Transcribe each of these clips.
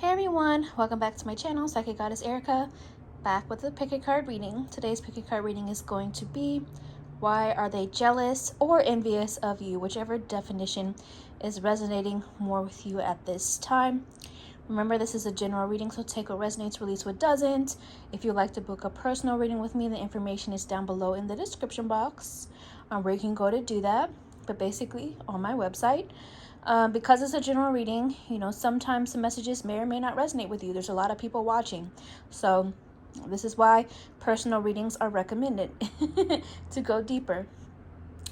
Hey everyone, welcome back to my channel, Psychic Goddess Erica, back with a pick a card reading. Today's pick a card reading is going to be, why are they jealous or envious of you? Whichever definition is resonating more with you at this time. Remember, this is a general reading, so take what resonates, release what doesn't. If you'd like to book a personal reading with me, the information is down below in the description box where you can go to do that. But basically, on my website, because it's a general reading, sometimes the messages may or may not resonate with you. There's a lot of people watching. So this is why personal readings are recommended to go deeper.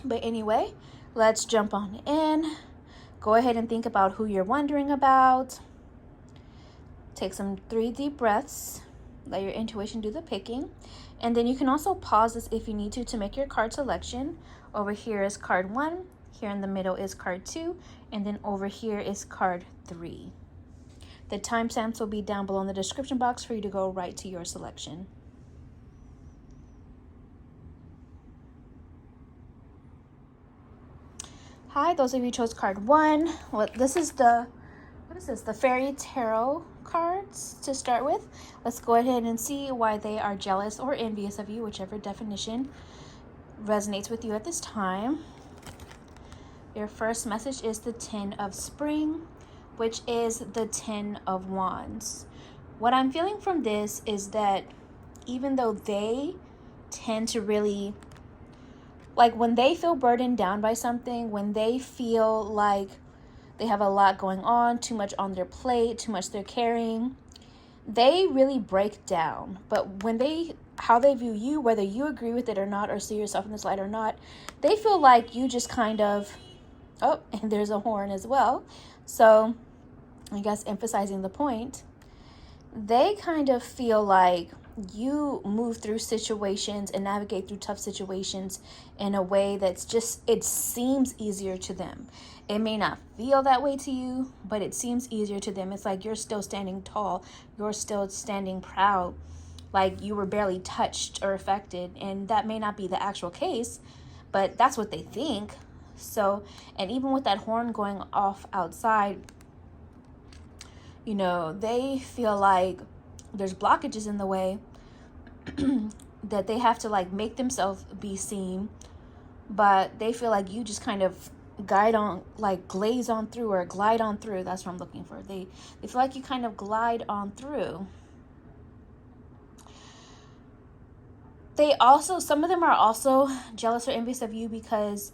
But anyway, let's jump on in. Go ahead and think about who you're wondering about. Take some 3 deep breaths. Let your intuition do the picking. And then you can also pause this if you need to make your card selection. Over here is card 1. Here in the middle is card 2. And then over here is card 3. The timestamps will be down below in the description box for you to go right to your selection. Hi, those of you who chose card 1. Well, this is the Fairy Tarot cards to start with. Let's go ahead and see why they are jealous or envious of you, whichever definition resonates with you at this time. Your first message is the 10 of Spring, which is the 10 of Wands. What I'm feeling from this is that even though they tend to really, like when they feel burdened down by something, when they feel like they have a lot going on, too much on their plate, too much they're carrying, they really break down. But how they view you, whether you agree with it or not, or see yourself in this light or not, they feel like you just kind of, oh, and there's a horn as well. So I guess emphasizing the point, they kind of feel like you move through situations and navigate through tough situations in a way that's just, it seems easier to them. It may not feel that way to you, but it seems easier to them. It's like you're still standing tall. You're still standing proud, like you were barely touched or affected. And that may not be the actual case, but that's what they think. So, and even with that horn going off outside, they feel like there's blockages in the way that they have to make themselves be seen, but they feel like you just kind of glide on through. That's what I'm looking for. They feel like you kind of glide on through. Some of them are also jealous or envious of you because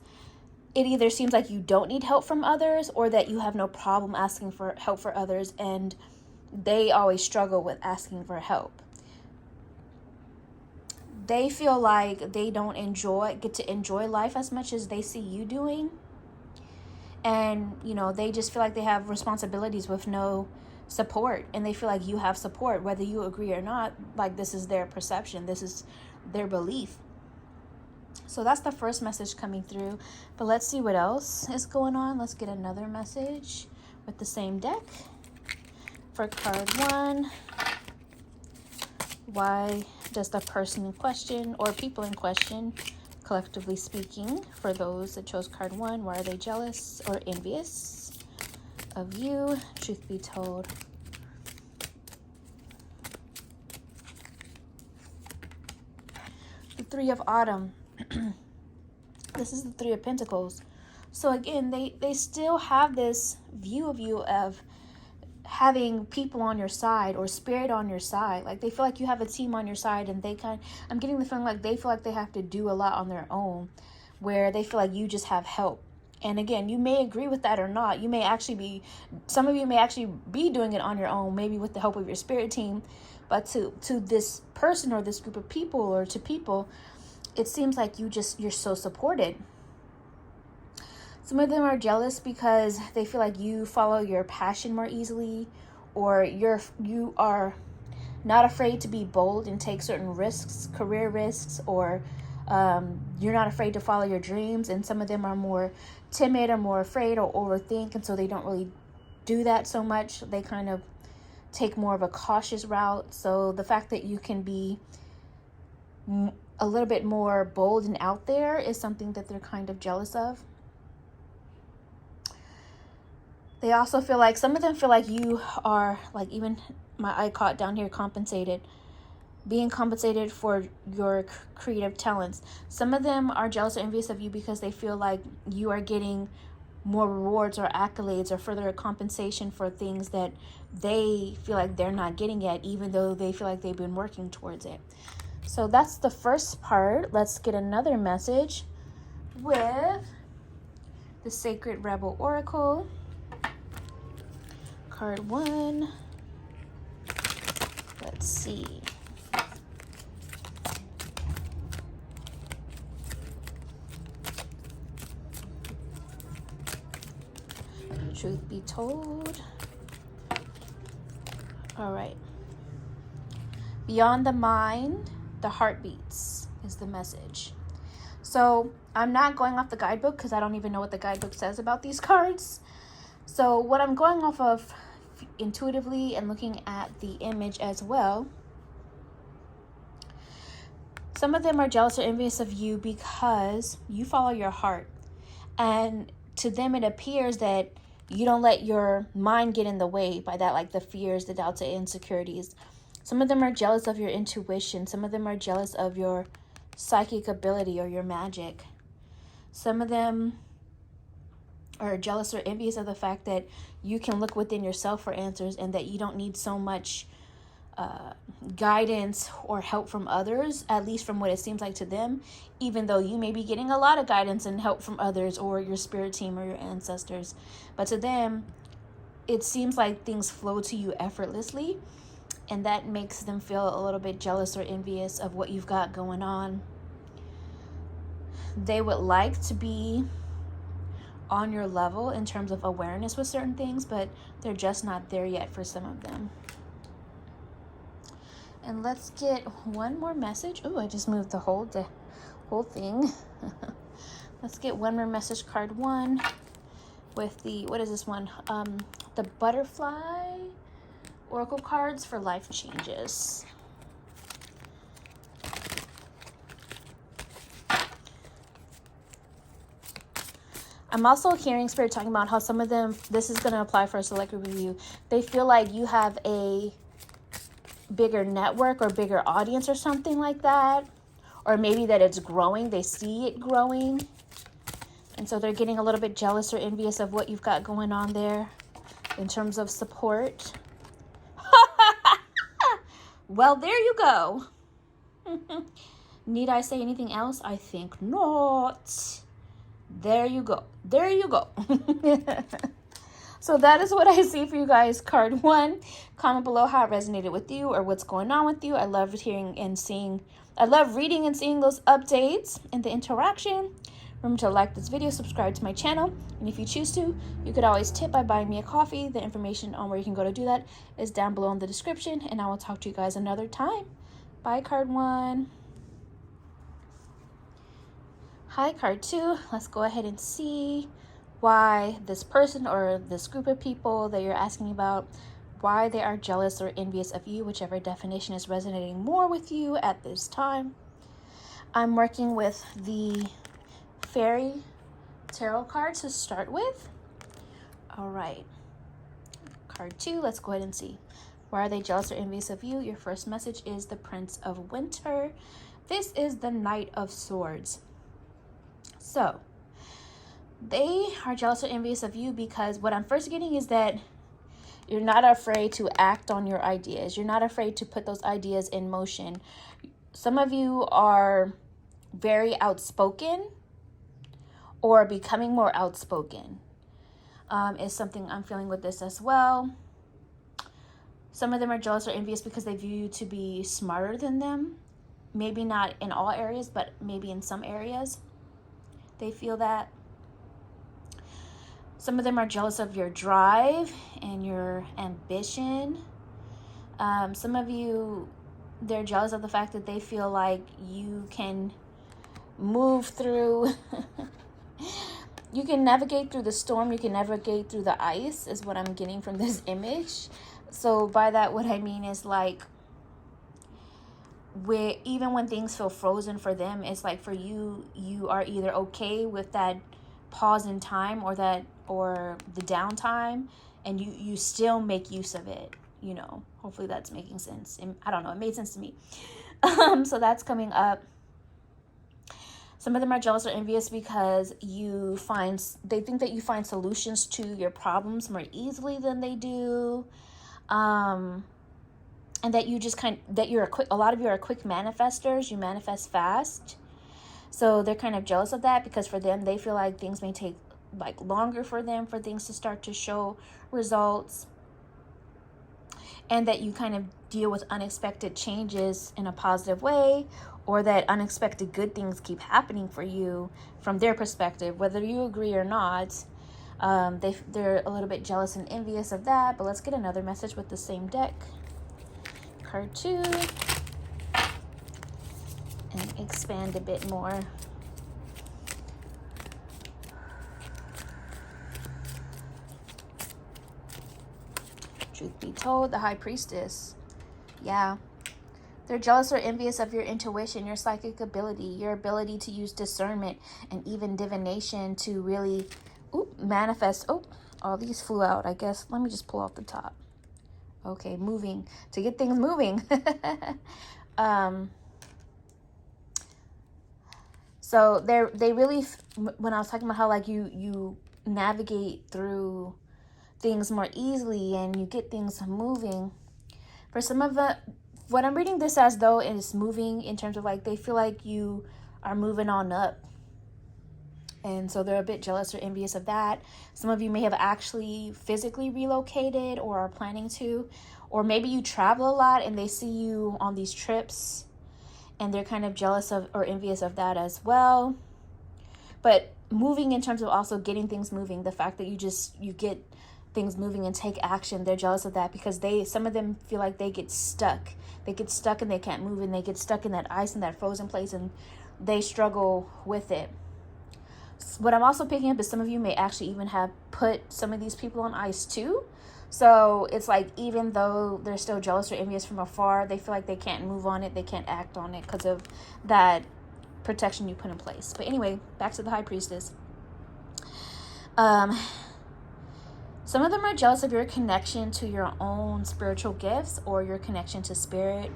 it either seems like you don't need help from others or that you have no problem asking for help for others, and they always struggle with asking for help. They feel like they don't get to enjoy life as much as they see you doing. And, they just feel like they have responsibilities with no support, and they feel like you have support, whether you agree or not. Like, this is their perception. This is their belief. So that's the first message coming through. But let's see what else is going on. Let's get another message with the same deck. For card 1, why does the person in question, or people in question, collectively speaking, for those that chose card 1, why are they jealous or envious of you? Truth be told. The 3 of Autumn. This is the 3 of Pentacles. So again, they still have this view of you of having people on your side or spirit on your side. Like, they feel like you have a team on your side, and I'm getting the feeling like they feel like they have to do a lot on their own, where they feel like you just have help. And again, you may agree with that or not. Some of you may actually be doing it on your own, maybe with the help of your spirit team. But to this person or this group of people or to people, it seems like you're so supported. Some of them are jealous because they feel like you follow your passion more easily, or you are not afraid to be bold and take certain risks, career risks, or you're not afraid to follow your dreams. And some of them are more timid or more afraid or overthink, and so they don't really do that so much. They kind of take more of a cautious route. So the fact that you can be a little bit more bold and out there is something that they're kind of jealous of. They also feel like, some of them feel like you are, like, even my eye caught down here, compensated. Being compensated for your creative talents. Some of them are jealous or envious of you because they feel like you are getting more rewards or accolades or further compensation for things that they feel like they're not getting yet, even though they feel like they've been working towards it. So that's the first part. Let's get another message with the Sacred Rebel Oracle. Card 1. Let's see. Truth be told. All right. Beyond the mind, the heart beats is the message. So I'm not going off the guidebook because I don't even know what the guidebook says about these cards. So what I'm going off of intuitively and looking at the image as well, some of them are jealous or envious of you because you follow your heart. And to them, it appears that you don't let your mind get in the way by that, like the fears, the doubts, the insecurities. Some of them are jealous of your intuition. Some of them are jealous of your psychic ability or your magic. Some of them are jealous or envious of the fact that you can look within yourself for answers and that you don't need so much guidance or help from others, at least from what it seems like to them, even though you may be getting a lot of guidance and help from others or your spirit team or your ancestors. But to them, it seems like things flow to you effortlessly, and that makes them feel a little bit jealous or envious of what you've got going on. They would like to be on your level in terms of awareness with certain things, but they're just not there yet for some of them. And let's get one more message. Oh, I just moved the whole thing. Let's get one more message, card 1, with the, what is this one? The butterfly oracle cards for life changes. I'm also hearing Spirit talking about how some of them, this is going to apply for a select group of you, they feel like you have a bigger network or bigger audience or something like that, or maybe that it's growing, they see it growing, and so they're getting a little bit jealous or envious of what you've got going on there in terms of support. Well, there you go. Need I say anything else? I think not. There you go. There you go. So that is what I see for you guys. Card 1. Comment below how it resonated with you or what's going on with you. I love reading and seeing those updates and the interaction. Remember to like this video, subscribe to my channel, and if you choose to, you could always tip by buying me a coffee. The information on where you can go to do that is down below in the description, and I will talk to you guys another time. Bye, card 1. Hi, card 2. Let's go ahead and see why this person or this group of people that you're asking about, why they are jealous or envious of you, whichever definition is resonating more with you at this time. I'm working with the Fairy Tarot cards to start with. All right. Card 2, let's go ahead and see. Why are they jealous or envious of you? Your first message is the Prince of Winter. This is the Knight of Swords. So, they are jealous or envious of you because what I'm first getting is that you're not afraid to act on your ideas. You're not afraid to put those ideas in motion. Some of you are very outspoken or becoming more outspoken is something I'm feeling with this as well. Some of them are jealous or envious because they view you to be smarter than them. Maybe not in all areas, but maybe in some areas. They feel that. Some of them are jealous of your drive and your ambition. Some of you, they're jealous of the fact that they feel like you can move through, you can navigate through the storm, you can navigate through the ice, is what I'm getting from this image. So by that, what I mean is like, even when things feel frozen for them, it's like for you, you are either okay with that pause in time or that or the downtime, and you still make use of it. You know, hopefully that's making sense. I don't know, it made sense to me. So that's coming up. Some of them are jealous or envious because they think that you find solutions to your problems more easily than they do. And that a lot of you are quick manifestors. You manifest fast. So they're kind of jealous of that, because for them, they feel like things may take like longer for them for things to start to show results. And that you kind of deal with unexpected changes in a positive way, or that unexpected good things keep happening for you from their perspective, whether you agree or not. They're a little bit jealous and envious of that. But let's get another message with the same deck. Card 2. And expand a bit more. Truth be told, the High Priestess. Yeah. They're jealous or envious of your intuition, your psychic ability, your ability to use discernment and even divination to really manifest. Oh, all these flew out, I guess. Let me just pull off the top. Okay, moving. To get things moving. So they really, when I was talking about how like you navigate through things more easily and you get things moving. For some of what I'm reading this as though is moving in terms of like they feel like you are moving on up. And so they're a bit jealous or envious of that. Some of you may have actually physically relocated or are planning to, or maybe you travel a lot and they see you on these trips and they're kind of jealous of or envious of that as well. But moving in terms of also getting things moving, the fact that you get things moving and take action, they're jealous of that because some of them feel like they get stuck. They get stuck and they can't move, and they get stuck in that ice and that frozen place, and they struggle with it. What I'm also picking up is some of you may actually even have put some of these people on ice too. So it's like, even though they're still jealous or envious from afar, they feel like they can't move on it, they can't act on it because of that protection you put in place. But anyway, back to the High Priestess. Some of them are jealous of your connection to your own spiritual gifts or your connection to spirit,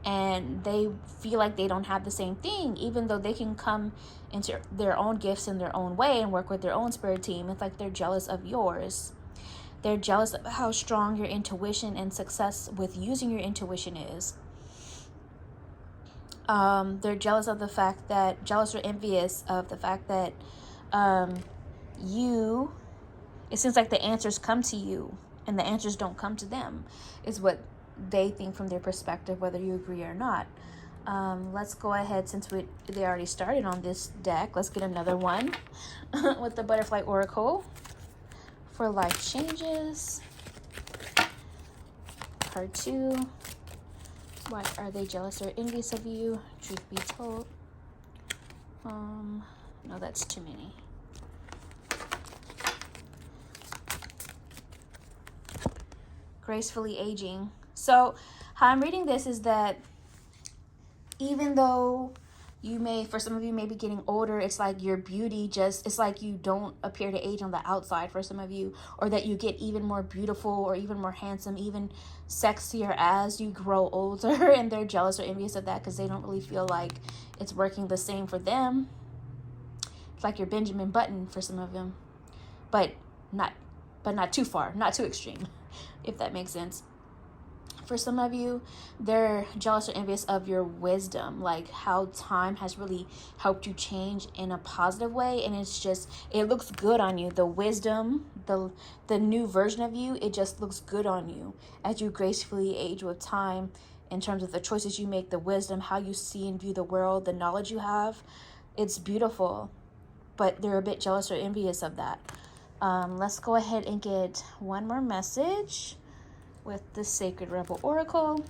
and they feel like they don't have the same thing, even though they can come into their own gifts in their own way and work with their own spirit team. It's like they're jealous of yours. They're jealous of how strong your intuition and success with using your intuition is. They're jealous or envious of the fact that it seems like the answers come to you and the answers don't come to them, is what they think from their perspective, whether you agree or not. Let's go ahead, since they already started on this deck, let's get another one with the Butterfly Oracle for life changes. Card 2. Why are they jealous or envious of you? Truth be told. No, that's too many. Gracefully aging. So how I'm reading this is that even though for some of you may be getting older, it's like your beauty it's like you don't appear to age on the outside for some of you, or that you get even more beautiful or even more handsome, even sexier as you grow older, and they're jealous or envious of that because they don't really feel like it's working the same for them. It's like you're Benjamin Button for some of them, but not too far, not too extreme, if that makes sense. For some of you, they're jealous or envious of your wisdom, like how time has really helped you change in a positive way, and it looks good on you. The wisdom, the new version of you, it just looks good on you as you gracefully age with time, in terms of the choices you make, the wisdom, how you see and view the world, the knowledge you have. It's beautiful, but they're a bit jealous or envious of that. Let's go ahead and get one more message with the Sacred Rebel Oracle.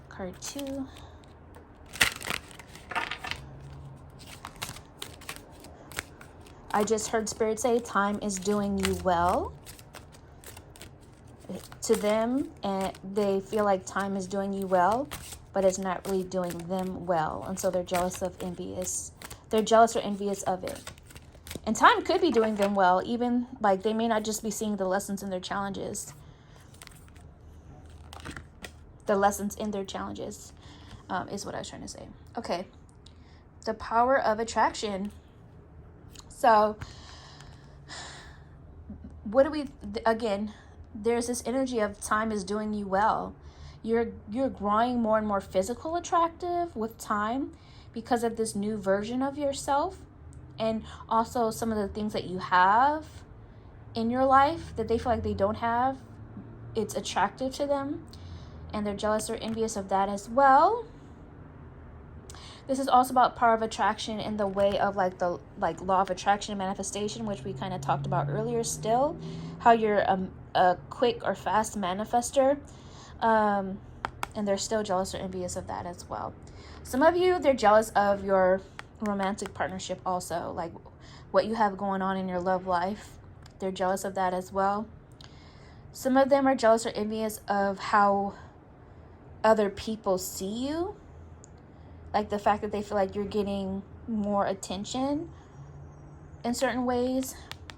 Card 2. I just heard Spirit say time is doing you well. To them, and they feel like time is doing you well, but it's not really doing them well. And so they're jealous or envious of it. And time could be doing them well, even like they may not just be seeing the lessons in their challenges. The lessons in their challenges is what I was trying to say. Okay. The power of attraction. So what do we, again, there's this energy of time is doing you well. You're growing more and more physical attractive with time because of this new version of yourself, and also some of the things that you have in your life that they feel like they don't have. It's attractive to them, and they're jealous or envious of that as well. This is also about power of attraction in the way of like the law of attraction and manifestation, which we kind of talked about earlier. Still, how you're a quick or fast manifester, and they're still jealous or envious of that as well. Some of you, they're jealous of your romantic partnership also, like what you have going on in your love life. They're jealous of that as well. Some of them are jealous or envious of how other people see you, like the fact that they feel like you're getting more attention in certain ways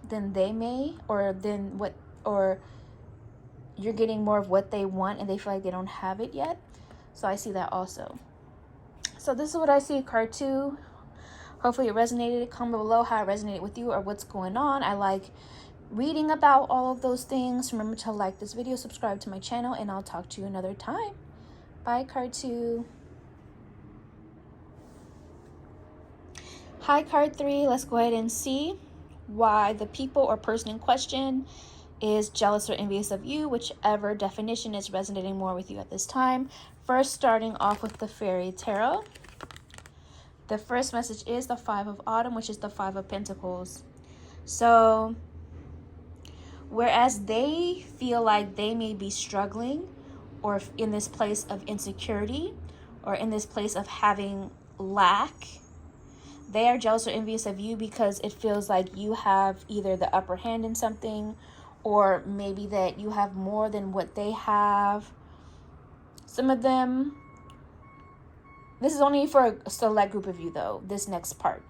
than they may, or you're getting more of what they want and they feel like they don't have it yet. So I see that also. So this is what I see, card 2. Hopefully it resonated. Comment below how it resonated with you or what's going on. I like reading about all of those things. Remember to like this video, subscribe to my channel, and I'll talk to you another time. Bye, card 2. Hi, card 3. Let's go ahead and see why the people or person in question is jealous or envious of you, whichever definition is resonating more with you at this time. First, starting off with the Fairy Tarot. The first message is the 5 of Autumn, which is the 5 of Pentacles. So, whereas they feel like they may be struggling or in this place of insecurity or in this place of having lack, they are jealous or envious of you because it feels like you have either the upper hand in something, or maybe that you have more than what they have. Some of them, this is only for a select group of you though, this next part.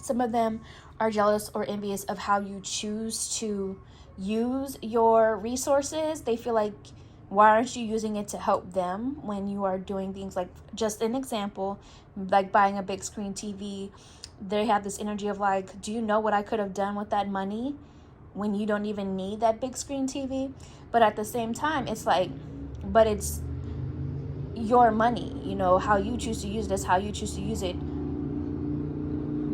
Some of them are jealous or envious of how you choose to use your resources. They feel like, why aren't you using it to help them when you are doing things like, just an example, like buying a big screen TV. They have this energy of like, do you know what I could have done with that money when you don't even need that big screen TV? But at the same time, it's like, but it's your money, you know, how you choose to use it is how you choose to use it.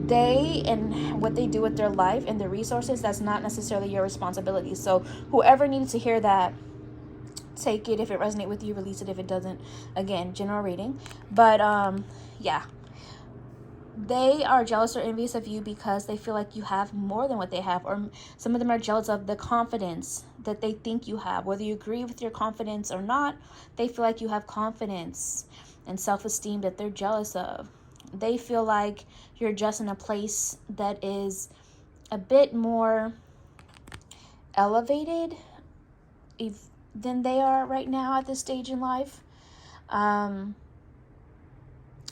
They and what they do with their life and their resources, that's not necessarily your responsibility. So whoever needs to hear that, take it if it resonates with you, release it if it doesn't. Again, general reading. But yeah, they are jealous or envious of you because they feel like you have more than what they have, or some of them are jealous of the confidence that they think you have. Whether you agree with your confidence or not, they feel like you have confidence and self-esteem that they're jealous of. They feel like you're just in a place that is a bit more elevated than they are right now at this stage in life.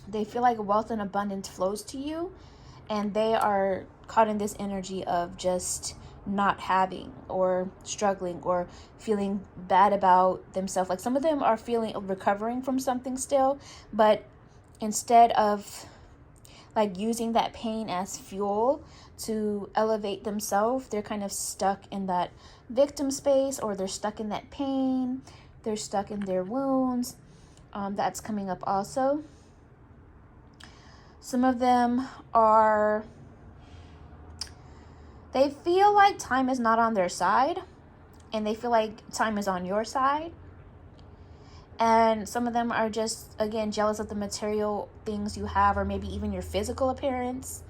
They feel like wealth and abundance flows to you, and they are caught in this energy of just not having or struggling or feeling bad about themselves. Like some of them are recovering from something still, but instead of like using that pain as fuel to elevate themselves, they're kind of stuck in that victim space, or they're stuck in that pain. They're stuck in their wounds. That's coming up also. Some of them they feel like time is not on their side, and they feel like time is on your side. And some of them are just, again, jealous of the material things you have, or maybe even your physical appearance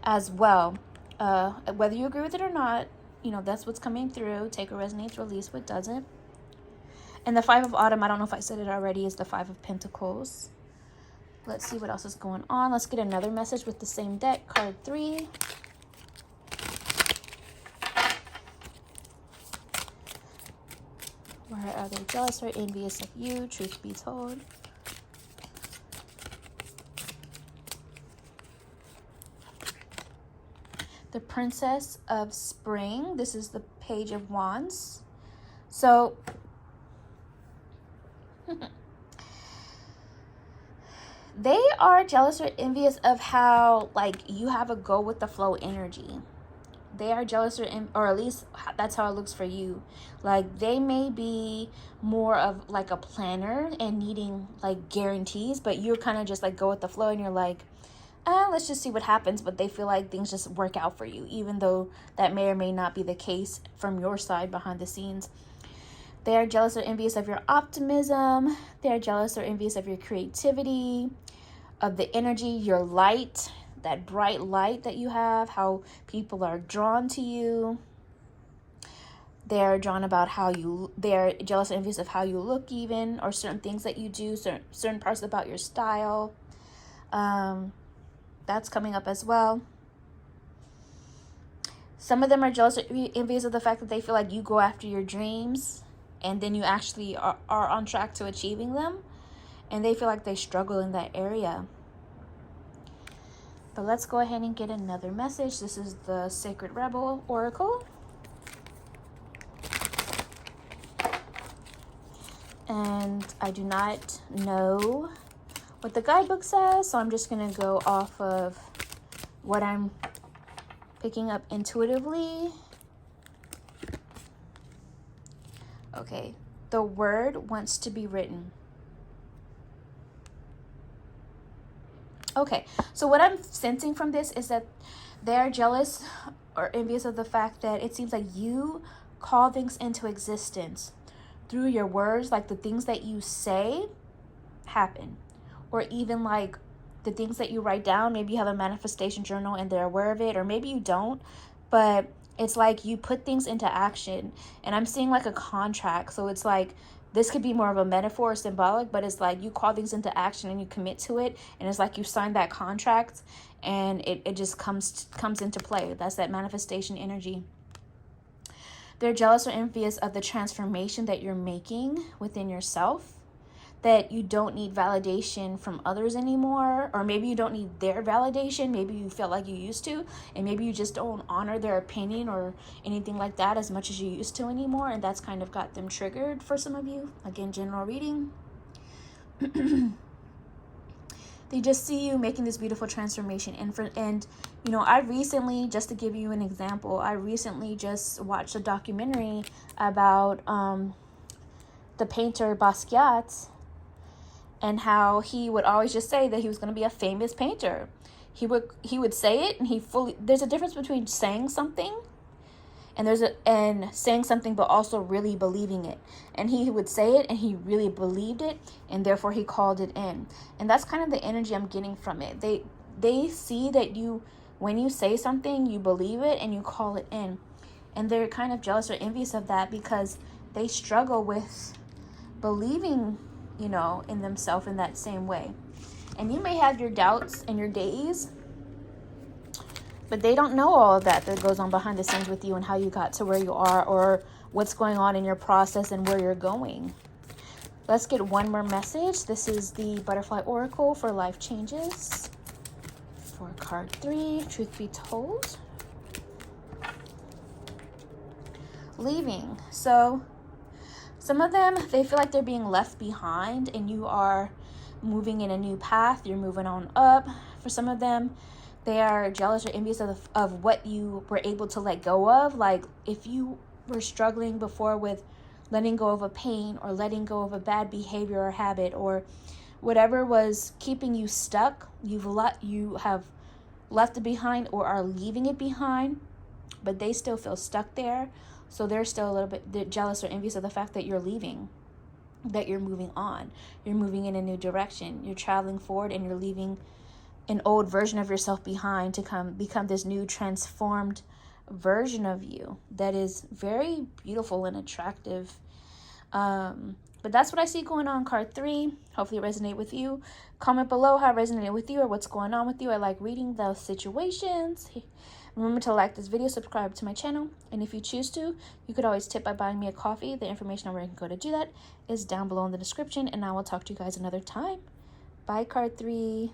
as well. Whether you agree with it or not, you know, that's what's coming through. Take what resonates, release what doesn't. And the 5 of Autumn, I don't know if I said it already, is the 5 of Pentacles. Let's see what else is going on. Let's get another message with the same deck, card 3. Why are they jealous or envious of you? Truth be told. the Princess of Spring. This is the Page of Wands. So they are jealous or envious of how, like, you have a go with the flow energy. They are jealous or at least that's how it looks for you. Like, they may be more of like a planner and needing like guarantees, but you're kind of just like go with the flow and you're like, let's just see what happens. But they feel like things just work out for you, even though that may or may not be the case from your side behind the scenes. They are jealous or envious of your optimism. They are jealous or envious of your creativity, of the energy, your light, that bright light that you have, how people are drawn to you. They're drawn about how you, they're jealous or envious of how you look even, or certain things that you do, certain parts about your style. That's coming up as well. Some of them are jealous or envious of the fact that they feel like you go after your dreams and then you actually are on track to achieving them, and they feel like they struggle in that area. But let's go ahead and get another message. This is the Sacred Rebel Oracle. And I do not know what the guidebook says, so I'm just going to go off of what I'm picking up intuitively. Okay, the word wants to be written. Okay, so what I'm sensing from this is that they're jealous or envious of the fact that it seems like you call things into existence through your words. Like, the things that you say happen, or even like the things that you write down. Maybe you have a manifestation journal and they're aware of it, or maybe you don't, but it's like you put things into action. And I'm seeing like a contract, so it's like this could be more of a metaphor or symbolic, but it's like you call things into action and you commit to it, and it's like you sign that contract and it just comes into play. That's that manifestation energy. They're jealous or envious of the transformation that you're making within yourself, that you don't need validation from others anymore, or maybe you don't need their validation. Maybe you feel like you used to, and maybe you just don't honor their opinion or anything like that as much as you used to anymore, and that's kind of got them triggered for some of you. Again, general reading. They just see you making this beautiful transformation. And you know, I recently, just to give you an example, I recently just watched a documentary about the painter Basquiat, and how he would always just say that he was going to be a famous painter. He would say it, and there's a difference between saying something and saying something but also really believing it. And he would say it and he really believed it, and therefore he called it in. And that's kind of the energy I'm getting from it. They see that when you say something, you believe it and you call it in. And they're kind of jealous or envious of that because they struggle with believing, you know, in themselves in that same way. And you may have your doubts and your days, but they don't know all of that goes on behind the scenes with you, and how you got to where you are, or what's going on in your process and where you're going. Let's get one more message. This is the Butterfly Oracle for Life Changes. For card 3, Truth Be Told. Leaving. So some of them, they feel like they're being left behind, and you are moving in a new path. You're moving on up. For some of them, they are jealous or envious of what you were able to let go of. Like, if you were struggling before with letting go of a pain, or letting go of a bad behavior or habit, or whatever was keeping you stuck, you have left it behind or are leaving it behind, but they still feel stuck there. So they're still a little bit jealous or envious of the fact that you're leaving, that you're moving on. You're moving in a new direction. You're traveling forward, and you're leaving an old version of yourself behind to become this new transformed version of you that is very beautiful and attractive. But that's what I see going on, card 3. Hopefully it resonates with you. Comment below how it resonated with you, or what's going on with you. I like reading those situations. Remember to like this video, subscribe to my channel, and if you choose to, you could always tip by buying me a coffee. The information on where you can go to do that is down below in the description, and I will talk to you guys another time. Bye, card 3.